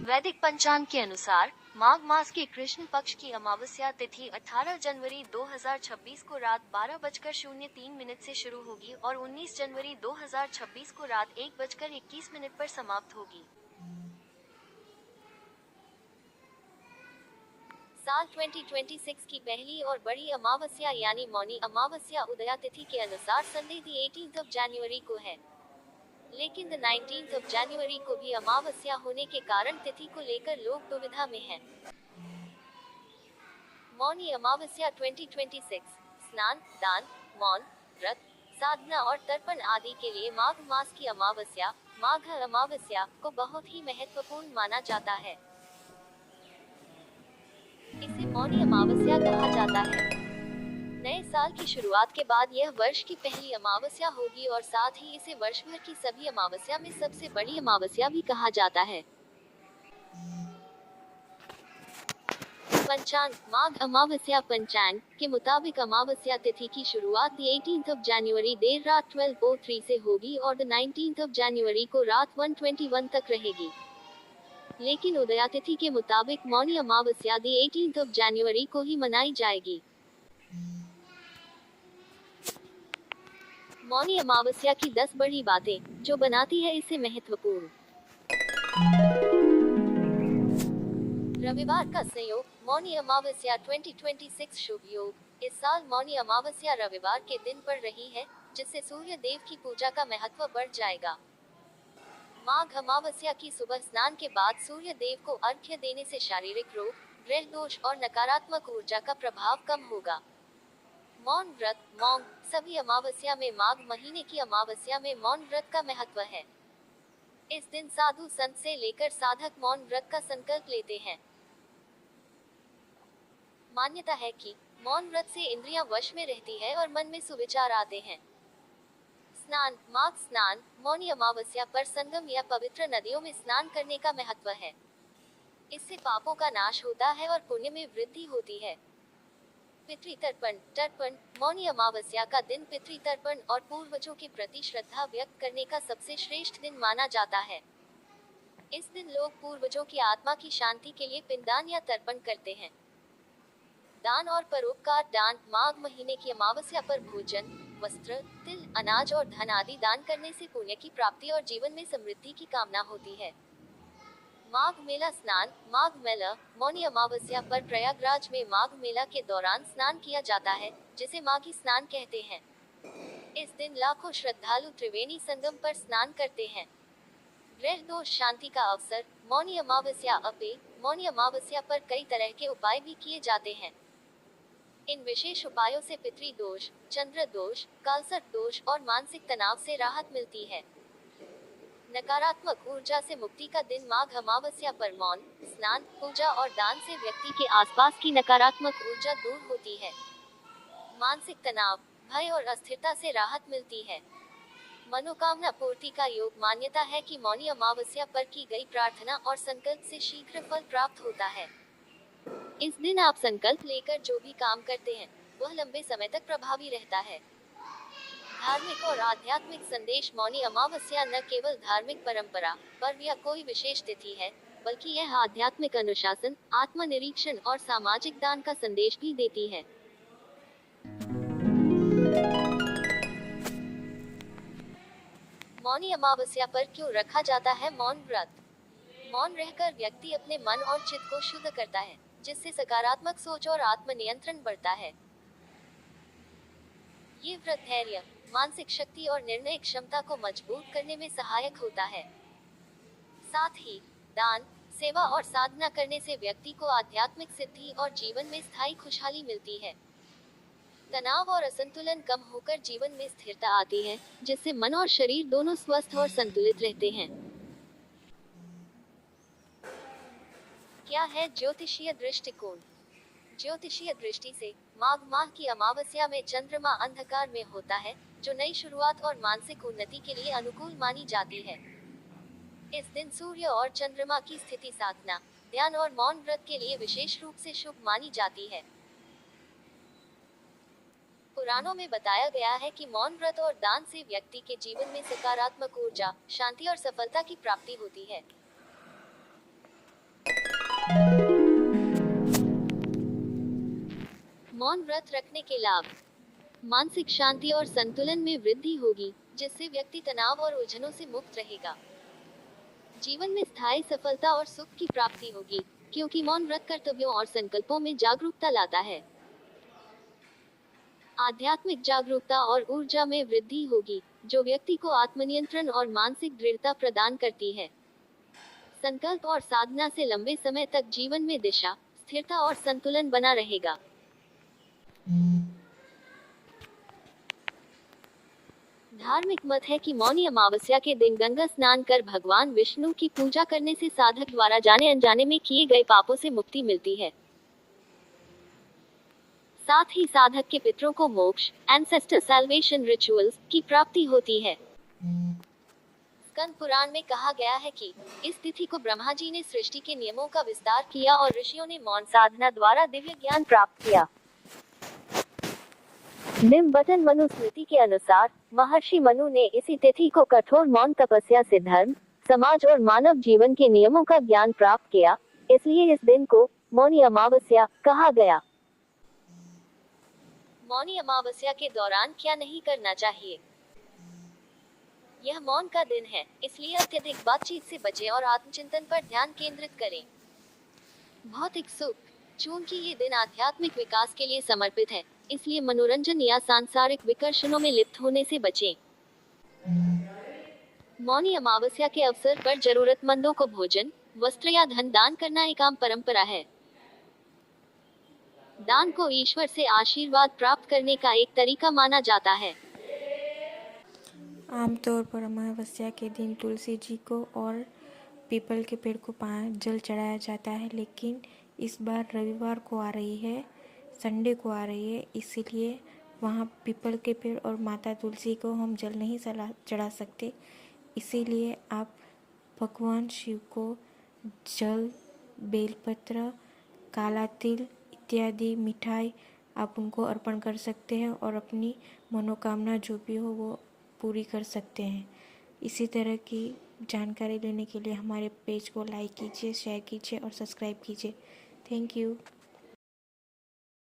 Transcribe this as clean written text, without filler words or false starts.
वैदिक पंचांग के अनुसार माघ मास के कृष्ण पक्ष की अमावस्या तिथि 18 जनवरी 2026 को रात 12:03 से शुरू होगी और 19 जनवरी 2026 को रात 1:21 पर समाप्त होगी। साल 2026 की पहली और बड़ी अमावस्या यानी मौनी अमावस्या उदया तिथि के अनुसार संडे दी 18 जनवरी को है, लेकिन 19 जनवरी को भी अमावस्या होने के कारण तिथि को लेकर लोग दुविधा में हैं। मौनी अमावस्या 2026 स्नान, दान, मौन, व्रत, साधना और तर्पण आदि के लिए माघ मास की अमावस्या, माघ अमावस्या को बहुत ही महत्वपूर्ण माना जाता है। इसे मौनी अमावस्या कहा जाता है। नए साल की शुरुआत के बाद यह वर्ष की पहली अमावस्या होगी और साथ ही इसे वर्ष भर की सभी अमावस्या में सबसे बड़ी अमावस्या भी कहा जाता है। पंचांग माघ अमावस्या पंचांग के मुताबिक अमावस्या तिथि की शुरुआत 18 जनवरी देर रात 12:03 से होगी और 19 जनवरी को रात 1:21 तक रहेगी, लेकिन उदया तिथि के मुताबिक मौनी अमावस्या 18 जनवरी को ही मनाई जाएगी। मौनी अमावस्या की 10 बड़ी बातें जो बनाती है इसे महत्वपूर्ण। रविवार का संयोग मौनी अमावस्या 2026 शुभ योग। इस साल मौनी अमावस्या रविवार के दिन पड़ रही है, जिससे सूर्य देव की पूजा का महत्व बढ़ जाएगा। माघ अमावस्या की सुबह स्नान के बाद सूर्य देव को अर्घ्य देने से शारीरिक रोग, ग्रह दोष और नकारात्मक ऊर्जा का प्रभाव कम होगा। मौन व्रत मौन सभी अमावस्या में माघ महीने की अमावस्या में मौन व्रत का महत्व है। इस दिन साधु संत से लेकर साधक मौन व्रत का संकल्प लेते हैं। मान्यता है कि मौन व्रत से इंद्रियां वश में रहती है और मन में सुविचार आते हैं। स्नान माघ स्नान मौनी अमावस्या पर संगम या पवित्र नदियों में स्नान करने का महत्व है। इससे पापों का नाश होता है और पुण्य में वृद्धि होती है। पितृतर्पण तर्पण मौनी अमावस्या का दिन पितृतर्पण और पूर्वजों के प्रति श्रद्धा व्यक्त करने का सबसे श्रेष्ठ दिन माना जाता है। इस दिन लोग पूर्वजों की आत्मा की शांति के लिए पिंडदान या तर्पण करते हैं। दान और परोपकार दान माघ महीने की अमावस्या पर भोजन, वस्त्र, तिल, अनाज और धन आदि दान करने से पुण्य की प्राप्ति और जीवन में समृद्धि की कामना होती है। माघ मेला स्नान माघ मेला मौनी अमावस्या पर प्रयागराज में माघ मेला के दौरान स्नान किया जाता है, जिसे माघी स्नान कहते हैं। इस दिन लाखों श्रद्धालु त्रिवेणी संगम पर स्नान करते हैं। ग्रह दोष शांति का अवसर मौनी अमावस्या मौनी अमावस्या पर कई तरह के उपाय भी किए जाते हैं। इन विशेष उपायों से पितृ दोष, चंद्र दोष, कालसर्प दोष और मानसिक तनाव से राहत मिलती है। नकारात्मक ऊर्जा से मुक्ति का दिन माघ अमावस्या पर मौन, स्नान, पूजा और दान से व्यक्ति के आसपास की नकारात्मक ऊर्जा दूर होती है। मानसिक तनाव, भय और अस्थिरता से राहत मिलती है। मनोकामना पूर्ति का योग मान्यता है कि मौनी अमावस्या पर की गई प्रार्थना और संकल्प से शीघ्र फल प्राप्त होता है। इस दिन आप संकल्प लेकर जो भी काम करते हैं वह लंबे समय तक प्रभावी रहता है। धार्मिक और आध्यात्मिक संदेश मौनी अमावस्या न केवल धार्मिक परंपरा, पर्व या कोई विशेष तिथि है, बल्कि यह आध्यात्मिक अनुशासन, आत्मनिरीक्षण और सामाजिक दान का संदेश भी देती है। मौनी अमावस्या पर क्यों रखा जाता है मौन व्रत? मौन रहकर व्यक्ति अपने मन और चित्त को शुद्ध करता है, जिससे सकारात्मक सोच और आत्मनियंत्रण बढ़ता है। ये व्रत धैर्य, मानसिक शक्ति और निर्णय क्षमता को मजबूत करने में सहायक होता है। साथ ही दान, सेवा और साधना करने से व्यक्ति को आध्यात्मिक सिद्धि और जीवन में स्थायी खुशहाली मिलती है। तनाव और असंतुलन कम होकर जीवन में स्थिरता आती है, जिससे मन और शरीर दोनों स्वस्थ और संतुलित रहते हैं। क्या है ज्योतिषीय दृष्टिकोण? ज्योतिषीय दृष्टि से माघ माह की अमावस्या में चंद्रमा अंधकार में होता है, जो नई शुरुआत और मानसिक उन्नति के लिए अनुकूल मानी जाती है। इस दिन सूर्य और चंद्रमा की स्थिति साधना, ध्यान और मौन व्रत के लिए विशेष रूप से शुभ मानी जाती है। पुराणों में बताया गया है कि मौन व्रत और दान से व्यक्ति के जीवन में सकारात्मक ऊर्जा, शांति और सफलता की प्राप्ति होती है। मौन व्रत रखने के लाभ। मानसिक शांति और संतुलन में वृद्धि होगी, जिससे व्यक्ति तनाव और उलझनों से मुक्त रहेगा। जीवन में स्थायी सफलता और सुख की प्राप्ति होगी, क्योंकि मौन व्रत कर्तव्यों और संकल्पों में जागरूकता लाता है। आध्यात्मिक जागरूकता और ऊर्जा में वृद्धि होगी, जो व्यक्ति को आत्मनियंत्रण और मानसिक दृढ़ता प्रदान करती है। संकल्प और साधना से लंबे समय तक जीवन में दिशा, स्थिरता और संतुलन बना रहेगा। धार्मिक मत है कि मौनी अमावस्या के दिन गंगा स्नान कर भगवान विष्णु की पूजा करने से साधक द्वारा जाने अनजाने में किए गए पापों से मुक्ति मिलती है। साथ ही साधक के पितरों को मोक्ष, एंसेस्टर सैल्वेशन रिचुअल्स की प्राप्ति होती है। स्कंद पुराण में कहा गया है कि इस तिथि को ब्रह्मा जी ने सृष्टि के नियमों का विस्तार किया और ऋषियों ने मौन साधना द्वारा दिव्य ज्ञान प्राप्त किया। निम्बटन मनुस्मृति के अनुसार महर्षि मनु ने इसी तिथि को कठोर मौन तपस्या से धर्म, समाज और मानव जीवन के नियमों का ज्ञान प्राप्त किया, इसलिए इस दिन को मौनी अमावस्या कहा गया। मौनी अमावस्या के दौरान क्या नहीं करना चाहिए। यह मौन का दिन है, इसलिए अत्यधिक बातचीत से बचें और आत्मचिंतन पर ध्यान केंद्रित करें। भौतिक सुख। चूंकि ये दिन आध्यात्मिक विकास के लिए समर्पित है, इसलिए मनोरंजन या सांसारिक विकर्षणों में लिप्त होने से बचें। मौनी अमावस्या के अवसर पर जरूरतमंदों को भोजन, वस्त्र या धन दान करना एक आम परंपरा है। दान को ईश्वर से आशीर्वाद प्राप्त करने का एक तरीका माना जाता है। आमतौर पर अमावस्या के दिन तुलसी जी को और पीपल के पेड़ को जल चढ़ाया जाता है, लेकिन इस बार रविवार को आ रही है, संडे को आ रही है, इसीलिए वहाँ पीपल के पेड़ और माता तुलसी को हम जल नहीं चढ़ा सकते। इसीलिए आप भगवान शिव को जल, बेलपत्र, काला तिल इत्यादि मिठाई आप उनको अर्पण कर सकते हैं और अपनी मनोकामना जो भी हो वो पूरी कर सकते हैं। इसी तरह की जानकारी लेने के लिए हमारे पेज को लाइक कीजिए, शेयर कीजिए और सब्सक्राइब कीजिए। Thank you.